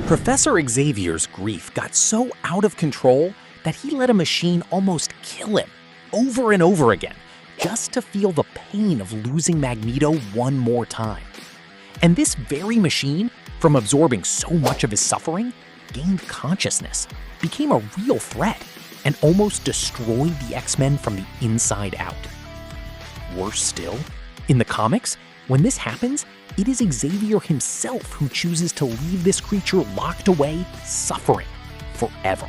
Professor Xavier's grief got so out of control that he let a machine almost kill him over and over again, just to feel the pain of losing Magneto one more time. And this very machine, from absorbing so much of his suffering, gained consciousness, became a real threat, and almost destroyed the X-Men from the inside out. Worse still, in the comics, when this happens, it is Xavier himself who chooses to leave this creature locked away, suffering forever.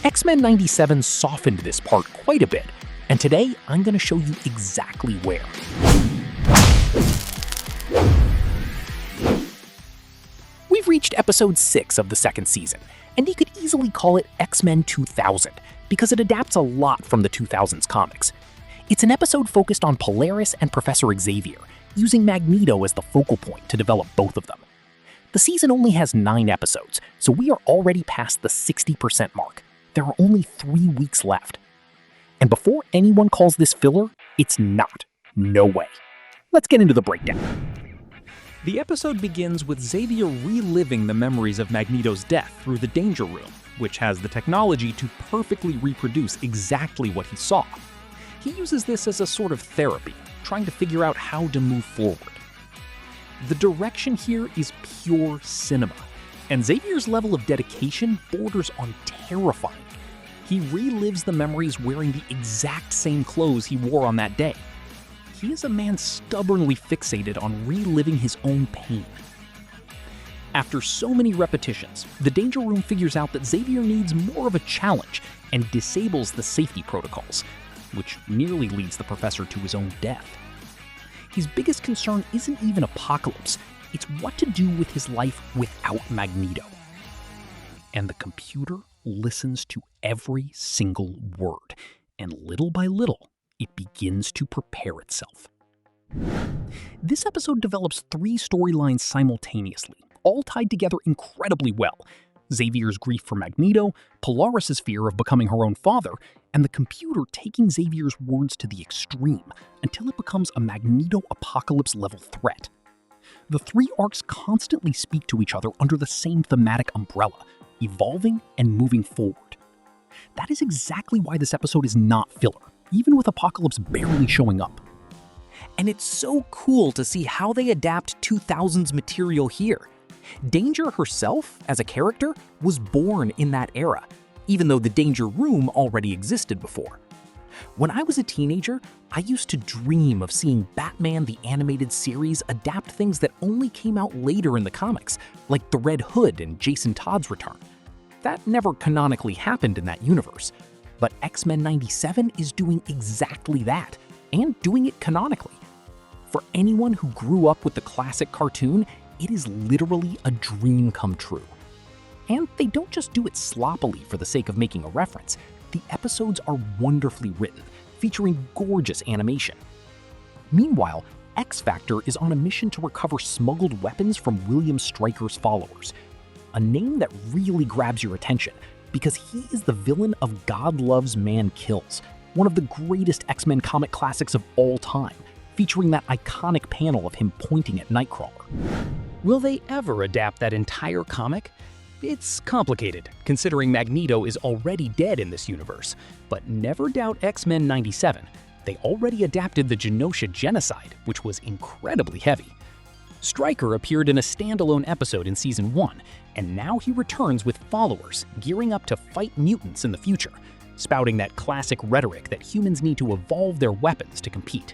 X-Men 97 softened this part quite a bit, and today I'm going to show you exactly where. We've reached episode 6 of the second season, and you could easily call it X-Men 2000, because it adapts a lot from the 2000s comics. It's an episode focused on Polaris and Professor Xavier, using Magneto as the focal point to develop both of them. The season only has 9 episodes, so we are already past the 60% mark. There are only 3 weeks left. And before anyone calls this filler, it's not. No way. Let's get into the breakdown. The episode begins with Xavier reliving the memories of Magneto's death through the Danger Room, which has the technology to perfectly reproduce exactly what he saw. He uses this as a sort of therapy, trying to figure out how to move forward. The direction here is pure cinema, and Xavier's level of dedication borders on terrifying. He relives the memories wearing the exact same clothes he wore on that day. He is a man stubbornly fixated on reliving his own pain. After so many repetitions, the Danger Room figures out that Xavier needs more of a challenge and disables the safety protocols, which nearly leads the professor to his own death. His biggest concern isn't even Apocalypse, it's what to do with his life without Magneto. And the computer listens to every single word, and little by little, it begins to prepare itself. This episode develops 3 storylines simultaneously, all tied together incredibly well. Xavier's grief for Magneto, Polaris' fear of becoming her own father, and the computer taking Xavier's words to the extreme until it becomes a Magneto Apocalypse-level threat. The 3 arcs constantly speak to each other under the same thematic umbrella, evolving and moving forward. That is exactly why this episode is not filler, even with Apocalypse barely showing up. And it's so cool to see how they adapt 2000s material here. Danger herself, as a character, was born in that era, even though the Danger Room already existed before. When I was a teenager, I used to dream of seeing Batman the Animated Series adapt things that only came out later in the comics, like the Red Hood and Jason Todd's return. That never canonically happened in that universe, but X-Men 97 is doing exactly that, and doing it canonically. For anyone who grew up with the classic cartoon, it is literally a dream come true. And they don't just do it sloppily for the sake of making a reference. The episodes are wonderfully written, featuring gorgeous animation. Meanwhile, X-Factor is on a mission to recover smuggled weapons from William Stryker's followers, a name that really grabs your attention because he is the villain of God Loves, Man Kills, one of the greatest X-Men comic classics of all time, featuring that iconic panel of him pointing at Nightcrawler. Will they ever adapt that entire comic? It's complicated, considering Magneto is already dead in this universe, but never doubt X-Men 97. They already adapted the Genosha genocide, which was incredibly heavy. Stryker appeared in a standalone episode in Season 1, and now he returns with followers, gearing up to fight mutants in the future, spouting that classic rhetoric that humans need to evolve their weapons to compete.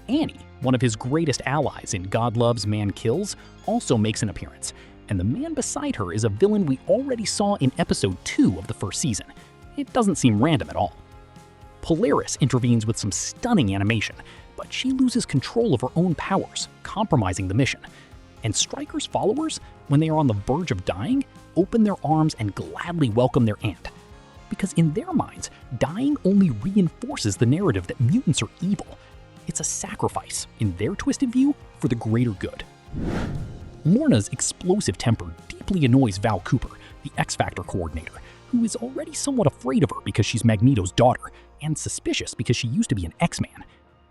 Annie, one of his greatest allies in God Loves, Man Kills, also makes an appearance, and the man beside her is a villain we already saw in Episode 2 of the first season. It doesn't seem random at all. Polaris intervenes with some stunning animation, but she loses control of her own powers, compromising the mission. And Stryker's followers, when they are on the verge of dying, open their arms and gladly welcome their aunt. Because in their minds, dying only reinforces the narrative that mutants are evil. It's a sacrifice, in their twisted view, for the greater good. Lorna's explosive temper deeply annoys Val Cooper, the X-Factor coordinator, who is already somewhat afraid of her because she's Magneto's daughter, and suspicious because she used to be an X-Man.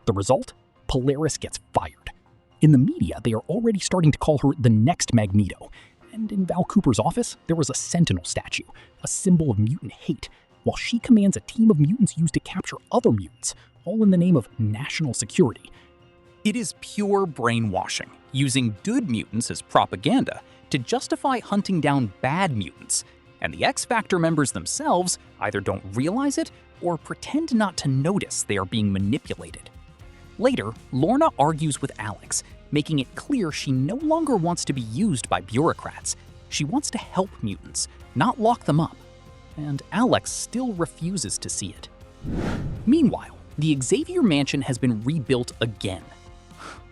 The result? Polaris gets fired. In the media, they are already starting to call her the next Magneto, And in Val Cooper's office, there was a Sentinel statue, a symbol of mutant hate, while she commands a team of mutants used to capture other mutants, all in the name of national security. It is pure brainwashing, using good mutants as propaganda to justify hunting down bad mutants, and the X-Factor members themselves either don't realize it or pretend not to notice they are being manipulated. Later, Lorna argues with Alex, making it clear she no longer wants to be used by bureaucrats. She wants to help mutants, not lock them up. And Alex still refuses to see it. Meanwhile, the Xavier mansion has been rebuilt again.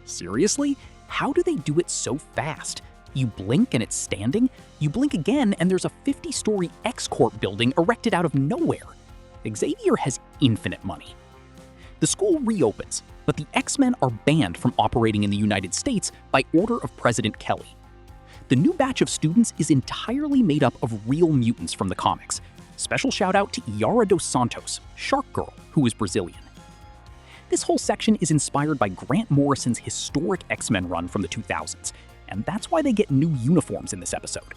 Seriously? How do they do it so fast? You blink and it's standing, you blink again and there's a 50-story X-Corp building erected out of nowhere. Xavier has infinite money. The school reopens, but the X-Men are banned from operating in the United States by order of President Kelly. The new batch of students is entirely made up of real mutants from the comics. Special shout out to Yara dos Santos, Shark Girl, who is Brazilian. This whole section is inspired by Grant Morrison's historic X-Men run from the 2000s, and that's why they get new uniforms in this episode.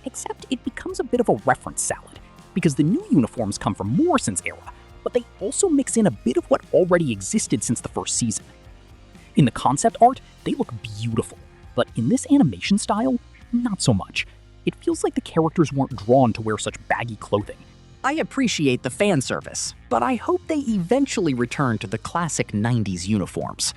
Except it becomes a bit of a reference salad, because the new uniforms come from Morrison's era, but they also mix in a bit of what already existed since the first season. In the concept art, they look beautiful, but in this animation style, not so much. It feels like the characters weren't drawn to wear such baggy clothing. I appreciate the fan service, but I hope they eventually return to the classic 90s uniforms.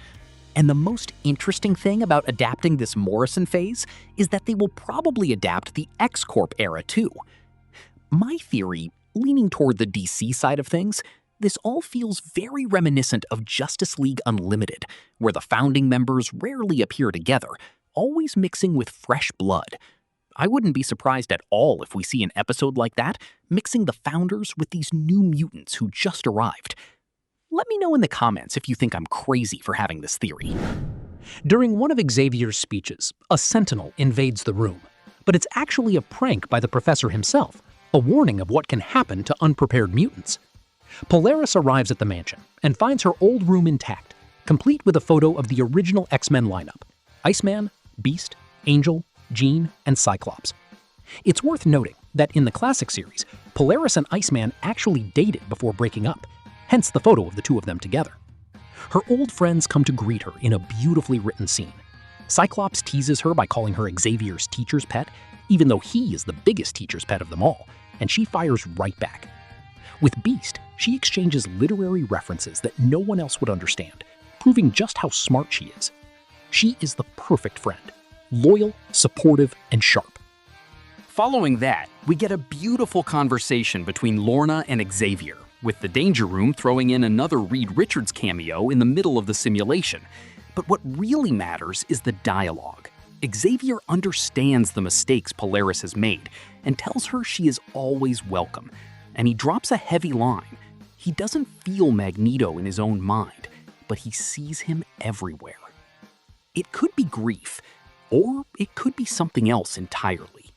And the most interesting thing about adapting this Morrison phase is that they will probably adapt the X-Corp era too. My theory, leaning toward the DC side of things, this all feels very reminiscent of Justice League Unlimited, where the founding members rarely appear together, always mixing with fresh blood. I wouldn't be surprised at all if we see an episode like that, mixing the founders with these new mutants who just arrived. Let me know in the comments if you think I'm crazy for having this theory. During one of Xavier's speeches, a Sentinel invades the room, but it's actually a prank by the Professor himself, a warning of what can happen to unprepared mutants. Polaris arrives at the mansion and finds her old room intact, complete with a photo of the original X-Men lineup: Iceman, Beast, Angel, Jean, and Cyclops. It's worth noting that in the classic series, Polaris and Iceman actually dated before breaking up, hence the photo of the two of them together. Her old friends come to greet her in a beautifully written scene. Cyclops teases her by calling her Xavier's teacher's pet, even though he is the biggest teacher's pet of them all, and she fires right back. With Beast, she exchanges literary references that no one else would understand, proving just how smart she is. She is the perfect friend, loyal, supportive, and sharp. Following that, we get a beautiful conversation between Lorna and Xavier, with the Danger Room throwing in another Reed Richards cameo in the middle of the simulation. But what really matters is the dialogue. Xavier understands the mistakes Polaris has made and tells her she is always welcome. And he drops a heavy line. He doesn't feel Magneto in his own mind, but he sees him everywhere. It could be grief, or it could be something else entirely.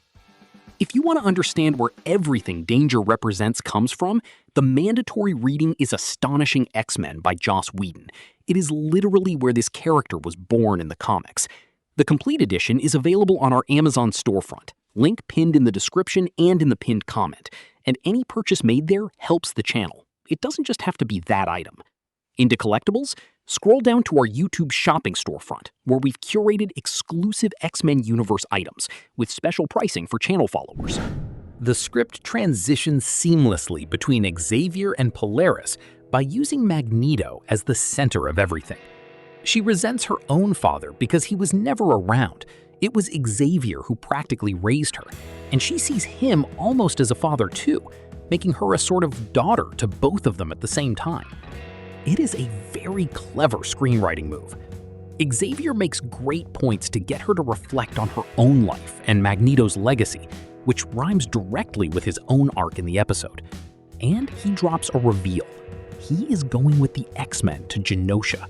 If you want to understand where everything Danger represents comes from, the mandatory reading is Astonishing X-Men by Joss Whedon. It is literally where this character was born in the comics. The complete edition is available on our Amazon storefront, link pinned in the description and in the pinned comment, and any purchase made there helps the channel. It doesn't just have to be that item. Into collectibles? Scroll down to our YouTube shopping storefront, where we've curated exclusive X-Men Universe items with special pricing for channel followers. The script transitions seamlessly between Xavier and Polaris by using Magneto as the center of everything. She resents her own father because he was never around. It was Xavier who practically raised her, and she sees him almost as a father too, making her a sort of daughter to both of them at the same time. It is a very clever screenwriting move. Xavier makes great points to get her to reflect on her own life and Magneto's legacy, which rhymes directly with his own arc in the episode. And he drops a reveal. He is going with the X-Men to Genosha.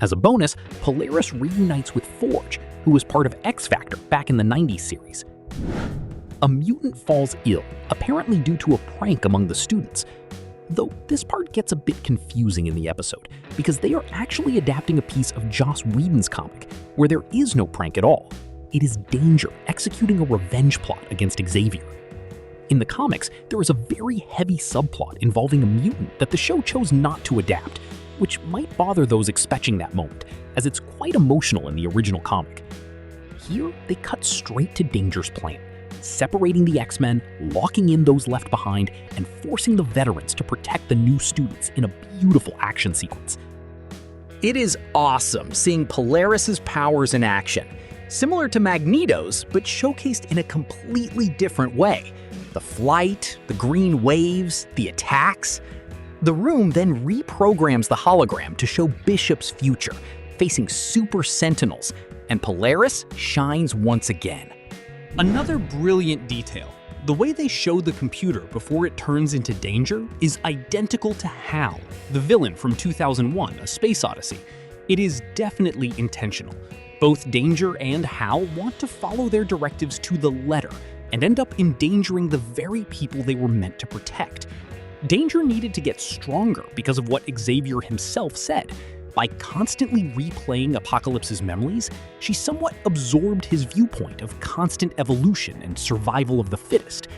As a bonus, Polaris reunites with Forge, who was part of X-Factor back in the 90s series. A mutant falls ill, apparently due to a prank among the students. Though this part gets a bit confusing in the episode, because they are actually adapting a piece of Joss Whedon's comic, where there is no prank at all. it is Danger executing a revenge plot against Xavier. In the comics, there is a very heavy subplot involving a mutant that the show chose not to adapt, which might bother those expecting that moment, as it's quite emotional in the original comic. Here, they cut straight to Danger's plan, separating the X-Men, locking in those left behind, and forcing the veterans to protect the new students in a beautiful action sequence. It is awesome seeing Polaris's powers in action, similar to Magneto's, but showcased in a completely different way. The flight, the green waves, the attacks. The room then reprograms the hologram to show Bishop's future, facing super sentinels, and Polaris shines once again. Another brilliant detail. The way they show the computer before it turns into Danger is identical to Hal, the villain from 2001, A Space Odyssey. It is definitely intentional. Both Danger and Hal want to follow their directives to the letter and end up endangering the very people they were meant to protect. Danger needed to get stronger because of what Xavier himself said. By constantly replaying Apocalypse's memories, she somewhat absorbed his viewpoint of constant evolution and survival of the fittest.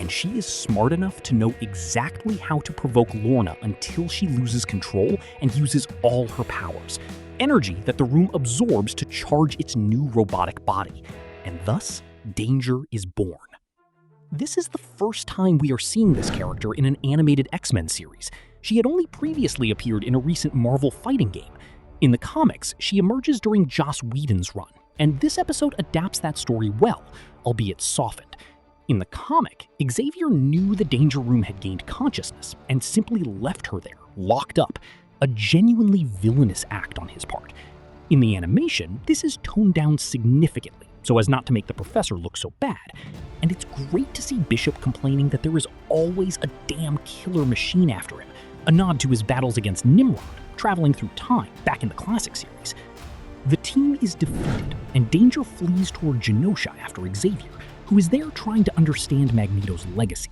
And she is smart enough to know exactly how to provoke Lorna until she loses control and uses all her powers. Energy that the room absorbs to charge its new robotic body. And thus, Danger is born. This is the first time we are seeing this character in an animated X-Men series. She had only previously appeared in a recent Marvel fighting game. In the comics, she emerges during Joss Whedon's run, and this episode adapts that story well, albeit softened. In the comic, Xavier knew the Danger Room had gained consciousness and simply left her there, locked up, a genuinely villainous act on his part. In the animation, this is toned down significantly, so as not to make the professor look so bad, and it's great to see Bishop complaining that there is always a damn killer machine after him, a nod to his battles against Nimrod, traveling through time back in the classic series. The team is defeated, and Danger flees toward Genosha after Xavier, who is there trying to understand Magneto's legacy.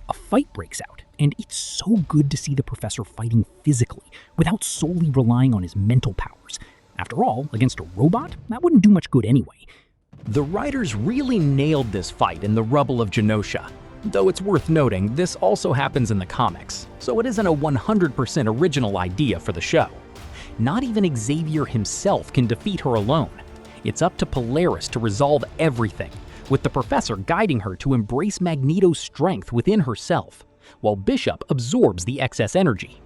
A fight breaks out, and it's so good to see the professor fighting physically, without solely relying on his mental powers. After all, against a robot, that wouldn't do much good anyway. The writers really nailed this fight in the rubble of Genosha. Though it's worth noting, this also happens in the comics, so it isn't a 100% original idea for the show. Not even Xavier himself can defeat her alone. It's up to Polaris to resolve everything, with the professor guiding her to embrace Magneto's strength within herself, while Bishop absorbs the excess energy.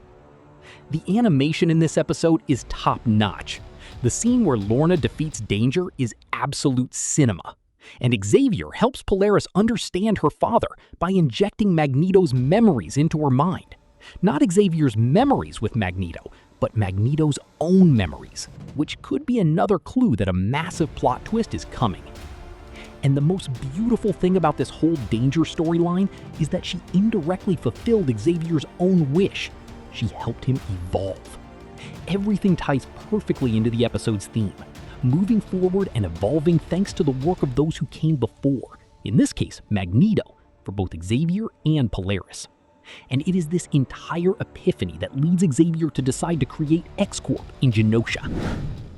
The animation in this episode is top-notch. The scene where Lorna defeats Danger is absolute cinema. And Xavier helps Polaris understand her father by injecting Magneto's memories into her mind. Not Xavier's memories with Magneto, but Magneto's own memories, which could be another clue that a massive plot twist is coming. And the most beautiful thing about this whole Danger storyline is that she indirectly fulfilled Xavier's own wish. She helped him evolve. Everything ties perfectly into the episode's theme, moving forward and evolving thanks to the work of those who came before, in this case, Magneto, for both Xavier and Polaris. And it is this entire epiphany that leads Xavier to decide to create X-Corp in Genosha.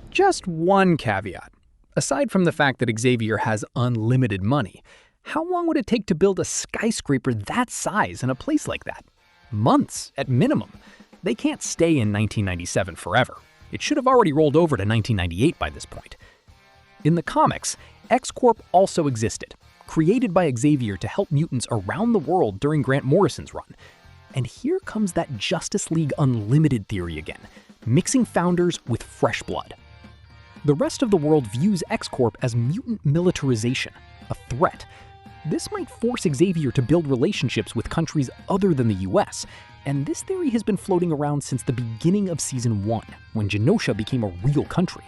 Just one caveat. Aside from the fact that Xavier has unlimited money, how long would it take to build a skyscraper that size in a place like that? Months, at minimum. They can't stay in 1997 forever. It should have already rolled over to 1998 by this point. In the comics, X-Corp also existed, created by Xavier to help mutants around the world during Grant Morrison's run. And here comes that Justice League Unlimited theory again, mixing founders with fresh blood. The rest of the world views X-Corp as mutant militarization, a threat. This might force Xavier to build relationships with countries other than the US, and this theory has been floating around since the beginning of Season 1, when Genosha became a real country.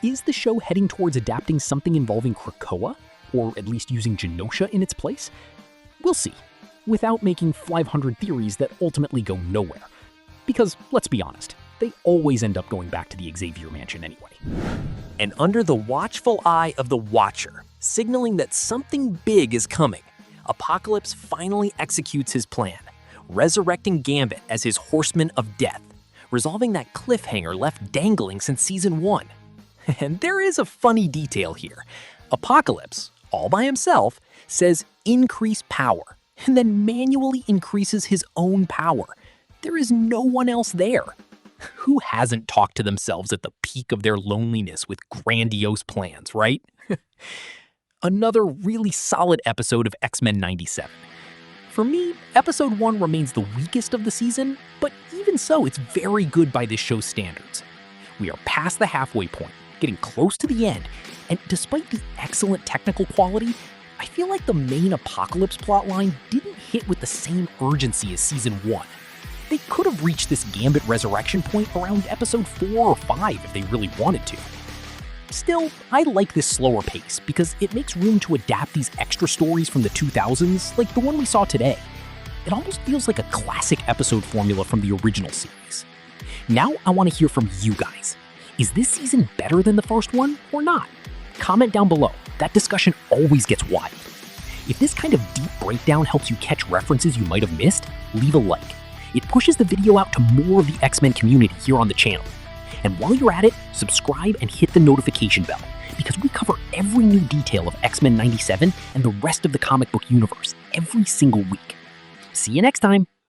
Is the show heading towards adapting something involving Krakoa, or at least using Genosha in its place? We'll see, without making 500 theories that ultimately go nowhere. Because, let's be honest, they always end up going back to the Xavier mansion anyway. And under the watchful eye of the Watcher, signaling that something big is coming, Apocalypse finally executes his plan, resurrecting Gambit as his Horseman of Death, resolving that cliffhanger left dangling since Season 1. And there is a funny detail here. Apocalypse, all by himself, says increase power, and then manually increases his own power. There is no one else there. Who hasn't talked to themselves at the peak of their loneliness with grandiose plans, right? Another really solid episode of X-Men 97. For me, episode 1 remains the weakest of the season, but even so, it's very good by this show's standards. We are past the halfway point, getting close to the end, and despite the excellent technical quality, I feel like the main Apocalypse plotline didn't hit with the same urgency as season 1. They could have reached this Gambit resurrection point around episode 4 or 5 if they really wanted to. Still, I like this slower pace because it makes room to adapt these extra stories from the 2000s like the one we saw today. It almost feels like a classic episode formula from the original series. Now I want to hear from you guys. Is this season better than the first one or not? Comment down below. That discussion always gets wild. If this kind of deep breakdown helps you catch references you might have missed, leave a like. It pushes the video out to more of the X-Men community here on the channel. And while you're at it, subscribe and hit the notification bell, because we cover every new detail of X-Men 97 and the rest of the comic book universe every single week. See you next time!